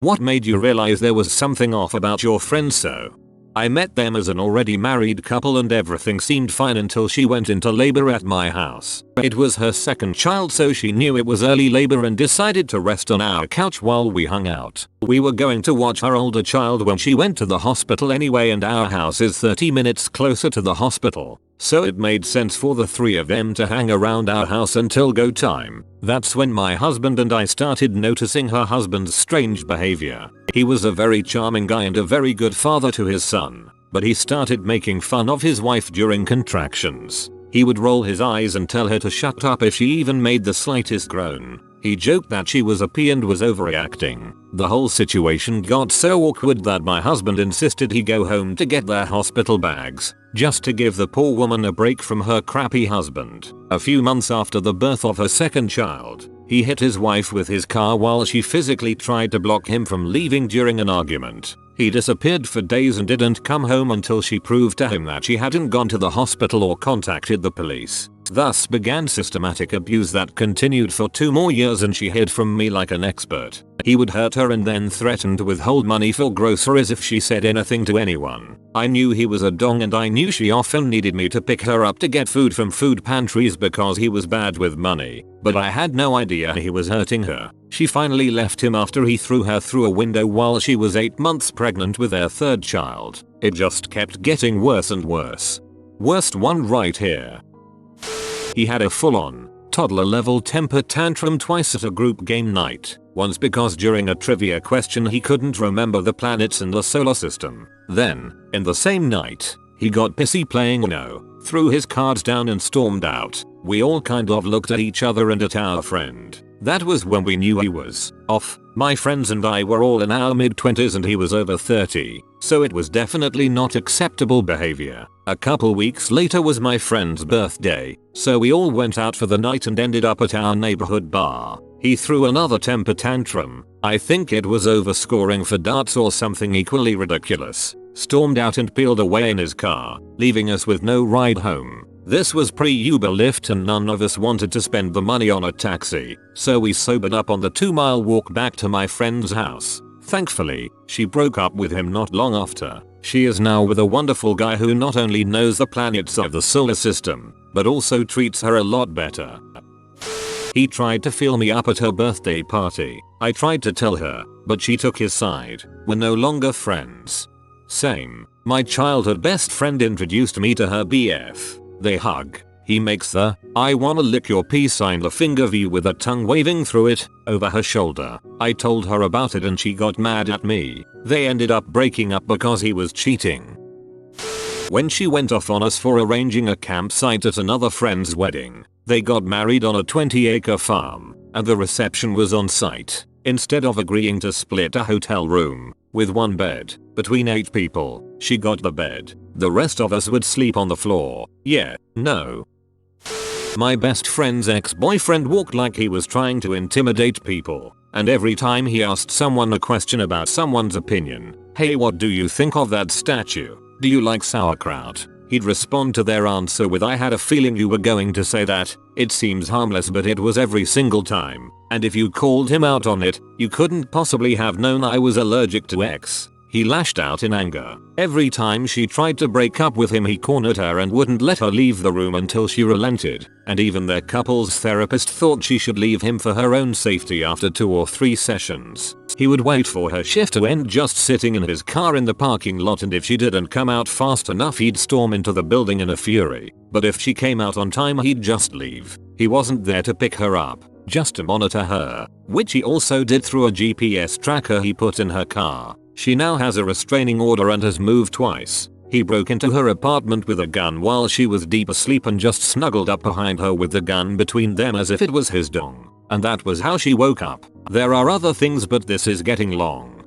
What made you realize there was something off about your friend? So I met them as an already married couple and everything seemed fine until she went into labor at my house. It was her second child, so she knew it was early labor and decided to rest on our couch while we hung out. We were going to watch her older child when she went to the hospital anyway, and our house is 30 minutes closer to the hospital, so it made sense for the three of them to hang around our house until go time. That's when my husband and I started noticing her husband's strange behavior. He was a very charming guy and a very good father to his son, but he started making fun of his wife during contractions. He would roll his eyes and tell her to shut up if she even made the slightest groan. He joked that she was a pea and was overreacting. The whole situation got so awkward that my husband insisted he go home to get their hospital bags, just to give the poor woman a break from her crappy husband. A few months after the birth of her second child, he hit his wife with his car while she physically tried to block him from leaving during an argument. He disappeared for days and didn't come home until she proved to him that she hadn't gone to the hospital or contacted the police. Thus began systematic abuse that continued for 2 more years, and she hid from me like an expert. He would hurt her and then threaten to withhold money for groceries if she said anything to anyone. I knew he was a dong, and I knew she often needed me to pick her up to get food from food pantries because he was bad with money, but I had no idea he was hurting her. She finally left him after he threw her through a window while she was 8 months pregnant with their third child. It just kept getting worse and worse. Worst one right here. He had a full-on, toddler-level temper tantrum twice at a group game night. Once because during a trivia question he couldn't remember the planets in the solar system. Then, in the same night, he got pissy playing Uno, threw his cards down and stormed out. We all kind of looked at each other and at our friend. That was when we knew he was off. My friends and I were all in our mid-20s and he was over 30, so it was definitely not acceptable behavior. A couple weeks later was my friend's birthday, so we all went out for the night and ended up at our neighborhood bar. He threw another temper tantrum. I think it was over scoring for darts or something equally ridiculous. Stormed out and peeled away in his car, leaving us with no ride home. This was pre-Uber Lyft and none of us wanted to spend the money on a taxi, so we sobered up on the 2-mile walk back to my friend's house. Thankfully, she broke up with him not long after. She is now with a wonderful guy who not only knows the planets of the solar system, but also treats her a lot better. He tried to feel me up at her birthday party. I tried to tell her, but she took his side. We're no longer friends. Same. My childhood best friend introduced me to her BF. They hug. He makes the "I wanna lick your pee" sign, the finger V with a tongue waving through it, over her shoulder. I told her about it and she got mad at me. They ended up breaking up because he was cheating. When she went off on us for arranging a campsite at another friend's wedding, they got married on a 20-acre farm, and the reception was on site. Instead of agreeing to split a hotel room, with 1 bed, between 8 people, she got the bed. The rest of us would sleep on the floor. Yeah, no. My best friend's ex-boyfriend walked like he was trying to intimidate people, and every time he asked someone a question about someone's opinion, "Hey, what do you think of that statue? Do you like sauerkraut?" he'd respond to their answer with, "I had a feeling you were going to say that." It seems harmless, but it was every single time, and if you called him out on it, you couldn't possibly have known I was allergic to X. He lashed out in anger. Every time she tried to break up with him, he cornered her and wouldn't let her leave the room until she relented, and even their couple's therapist thought she should leave him for her own safety after 2 or 3 sessions. He would wait for her shift to end just sitting in his car in the parking lot, and if she didn't come out fast enough he'd storm into the building in a fury. But if she came out on time he'd just leave. He wasn't there to pick her up, just to monitor her, which he also did through a GPS tracker he put in her car. She now has a restraining order and has moved twice. He broke into her apartment with a gun while she was deep asleep and just snuggled up behind her with the gun between them as if it was his dong. And that was how she woke up. There are other things, but this is getting long.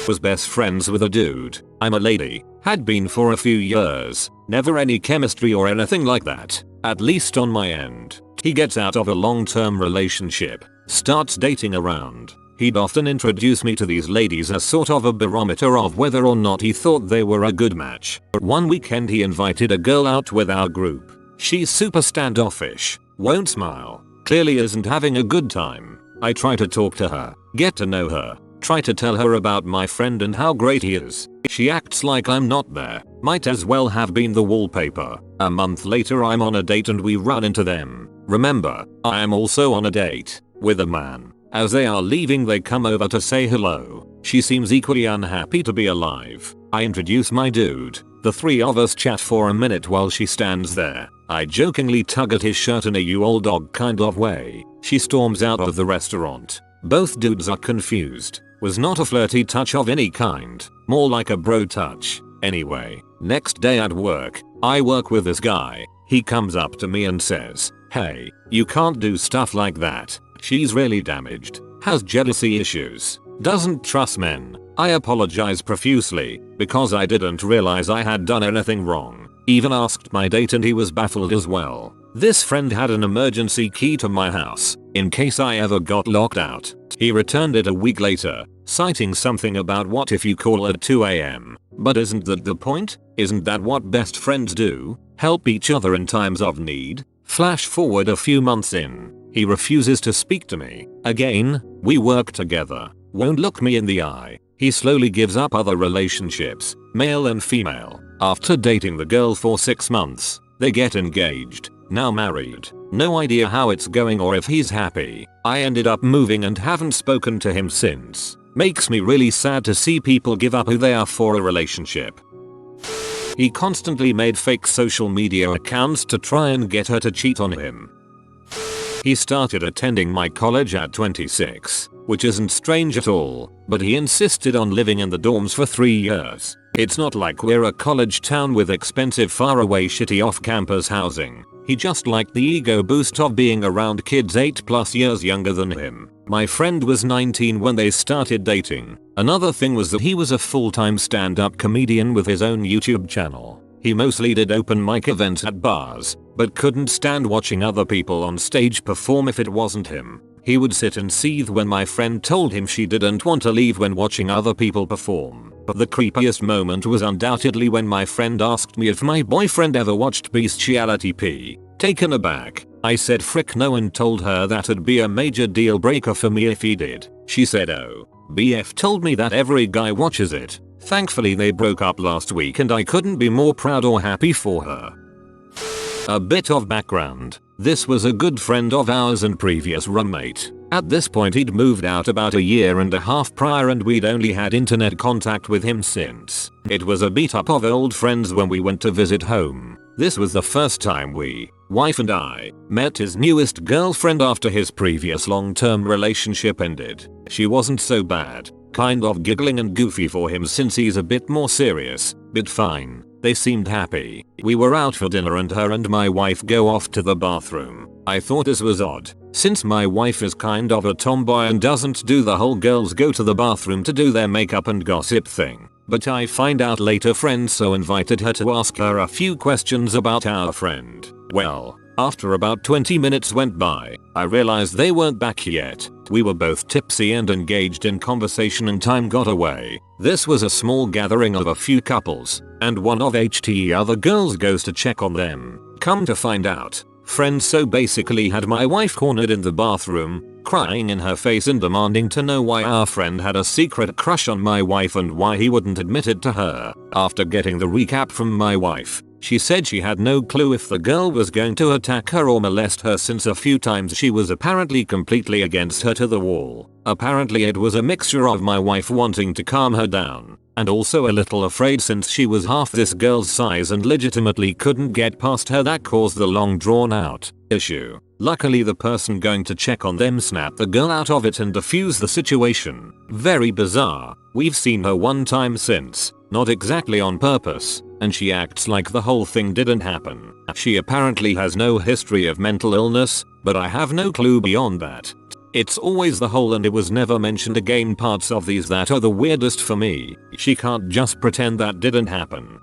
Was best friends with a dude. I'm a lady. Had been for a few years. Never any chemistry or anything like that. At least on my end. He gets out of a long-term relationship. Starts dating around. He'd often introduce me to these ladies as sort of a barometer of whether or not he thought they were a good match. One weekend he invited a girl out with our group. She's super standoffish, won't smile, clearly isn't having a good time. I try to talk to her, get to know her, Try to tell her about my friend and how great he is. She acts like I'm not there. Might as well have been the wallpaper. A month later I'm on a date and we run into them. Remember, I am also on a date with a man. As they are leaving they come over to say hello. She seems equally unhappy to be alive. I introduce my dude. The three of us chat for a minute while she stands there. I jokingly tug at his shirt in a "you old dog" kind of way. She storms out of the restaurant. Both dudes are confused. Was not a flirty touch of any kind. More like a bro touch. Anyway, next day at work, I work with this guy. He comes up to me and says, "Hey, you can't do stuff like that. She's really damaged. Has jealousy issues. Doesn't trust men." I apologize profusely because I didn't realize I had done anything wrong. Even asked my date and he was baffled as well. This friend had an emergency key to my house in case I ever got locked out. He returned it a week later, citing something about what if you call at 2 AM. But isn't that the point? Isn't that what best friends do? Help each other in times of need? Flash forward a few months in. He refuses to speak to me. Again, we work together. Won't look me in the eye. He slowly gives up other relationships, male and female. After dating the girl for 6 months, they get engaged. Now married. No idea how it's going or if he's happy. I ended up moving and haven't spoken to him since. Makes me really sad to see people give up who they are for a relationship. He constantly made fake social media accounts to try and get her to cheat on him. He started attending my college at 26, which isn't strange at all, but he insisted on living in the dorms for 3 years. It's not like we're a college town with expensive faraway shitty off-campus housing. He just liked the ego boost of being around kids 8+ years younger than him. My friend was 19 when they started dating. Another thing was that he was a full-time stand-up comedian with his own YouTube channel. He mostly did open mic events at bars, but couldn't stand watching other people on stage perform if it wasn't him. He would sit and seethe when my friend told him she didn't want to leave when watching other people perform. But the creepiest moment was undoubtedly when my friend asked me if my boyfriend ever watched Bestiality P. Taken aback, I said frick no and told her that'd be a major deal breaker for me if he did. She said oh. BF told me that every guy watches it. Thankfully they broke up last week and I couldn't be more proud or happy for her. A bit of background. This was a good friend of ours and previous roommate. At this point he'd moved out about a year and a half prior and we'd only had internet contact with him since. It was a beat up of old friends when we went to visit home. This was the first time we, wife and I, met his newest girlfriend after his previous long-term relationship ended. She wasn't so bad. Kind of giggling and goofy for him since he's a bit more serious, but fine. They seemed happy. We were out for dinner and her and my wife go off to the bathroom. I thought this was odd, since my wife is kind of a tomboy and doesn't do the whole girls go to the bathroom to do their makeup and gossip thing. But I find out later friends so invited her to ask her a few questions about our friend. Well, after about 20 minutes went by, I realized they weren't back yet. We were both tipsy and engaged in conversation and time got away. This was a small gathering of a few couples, and one of HTE other girls goes to check on them. Come to find out, friend so basically had my wife cornered in the bathroom, crying in her face and demanding to know why our friend had a secret crush on my wife and why he wouldn't admit it to her. After getting the recap from my wife, she said she had no clue if the girl was going to attack her or molest her since a few times she was apparently completely against her to the wall. Apparently it was a mixture of my wife wanting to calm her down, and also a little afraid since she was half this girl's size and legitimately couldn't get past her that caused the long drawn out issue. Luckily the person going to check on them snapped the girl out of it and diffused the situation. Very bizarre. We've seen her one time since, not exactly on purpose, and she acts like the whole thing didn't happen. She apparently has no history of mental illness, but I have no clue beyond that. It's always the whole and it was never mentioned again parts of these that are the weirdest for me. She can't just pretend that didn't happen.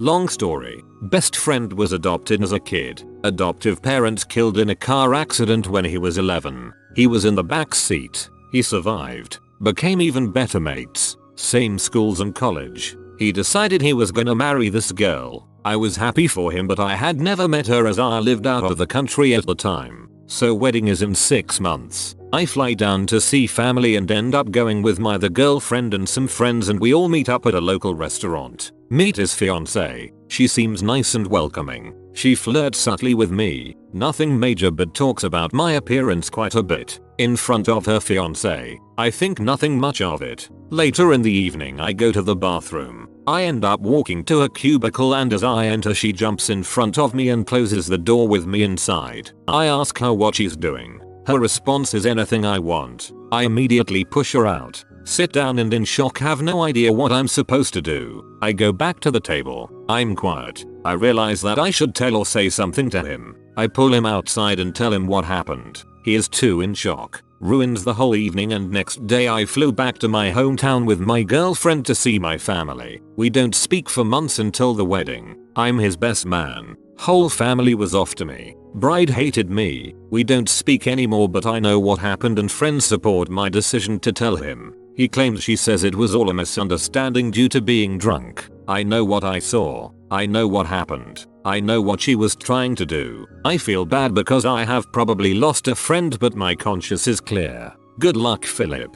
Long story. Best friend was adopted as a kid. Adoptive parents killed in a car accident when he was 11. He was in the back seat. He survived. Became even better mates. Same schools and college. He decided he was gonna marry this girl. I was happy for him but I had never met her as I lived out of the country at the time. So wedding is in 6 months. I fly down to see family and end up going with my other girlfriend and some friends, and we all meet up at a local restaurant. Meet his fiancée. She seems nice and welcoming. She flirts subtly with me. Nothing major, but talks about my appearance quite a bit. In front of her fiancé. I think nothing much of it. Later in the evening I go to the bathroom. I end up walking to a cubicle, and as I enter she jumps in front of me and closes the door with me inside. I ask her what she's doing. Her response is anything I want. I immediately push her out. Sit down and in shock have no idea what I'm supposed to do. I go back to the table. I'm quiet. I realize that I should tell or say something to him. I pull him outside and tell him what happened. He is too in shock. Ruins the whole evening, and next day I flew back to my hometown with my girlfriend to see my family. We don't speak for months until the wedding. I'm his best man. Whole family was off to me. Bride hated me. We don't speak anymore, but I know what happened and friends support my decision to tell him. He claims she says it was all a misunderstanding due to being drunk. I know what I saw. I know what happened. I know what she was trying to do. I feel bad because I have probably lost a friend, but my conscience is clear. Good luck, Philip.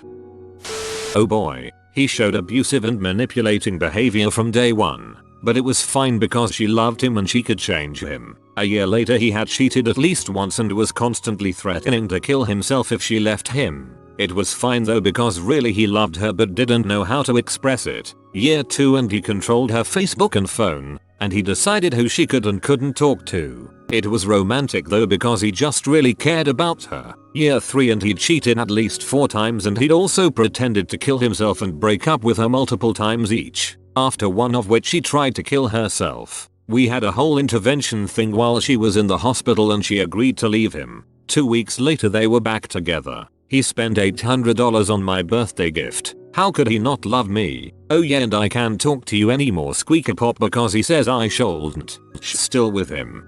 Oh boy, he showed abusive and manipulating behavior from day one. But it was fine because she loved him and she could change him. A year later he had cheated at least once and was constantly threatening to kill himself if she left him. It was fine though because really he loved her but didn't know how to express it. Year 2 and he controlled her Facebook and phone, and he decided who she could and couldn't talk to. It was romantic though because he just really cared about her. Year 3 and he'd cheated at least 4 times, and he'd also pretended to kill himself and break up with her multiple times each. After one of which she tried to kill herself. We had a whole intervention thing while she was in the hospital and she agreed to leave him. 2 weeks later they were back together. He spent $800 on my birthday gift. How could he not love me? Oh yeah, and I can't talk to you anymore, squeaker pop, because he says I shouldn't. Still with him.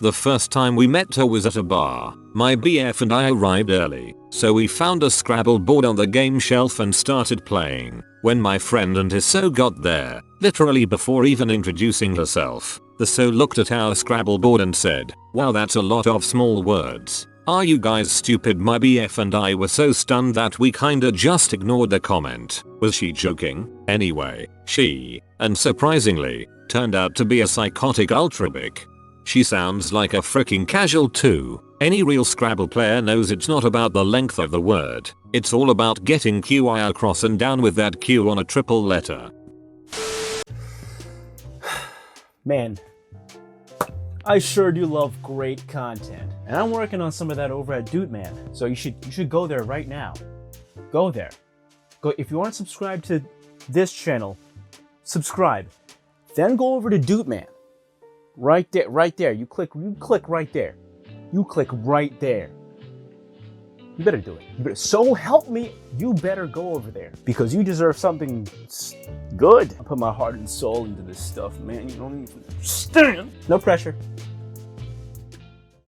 The first time we met her was at a bar. My BF and I arrived early, so we found a Scrabble board on the game shelf and started playing. When my friend and his so got there, literally before even introducing herself, the so looked at our Scrabble board and said, "Wow, that's a lot of small words. Are you guys stupid?" My BF and I were so stunned that we kinda just ignored the comment. Was she joking? Anyway, she, unsurprisingly, turned out to be a psychotic ultrabic. She sounds like a freaking casual too. Any real Scrabble player knows it's not about the length of the word. It's all about getting QI across and down with that Q on a triple letter. Man, I sure do love great content. And I'm working on some of that over at Updoot, man. So you should go there right now. Go there. Go if you aren't subscribed to this channel, subscribe. Then go over to Updoot, man. Right there. You click right there. You click right there. You better do it. So help me, you better go over there because you deserve something good. I put my heart and soul into this stuff, man. You don't even understand. No pressure.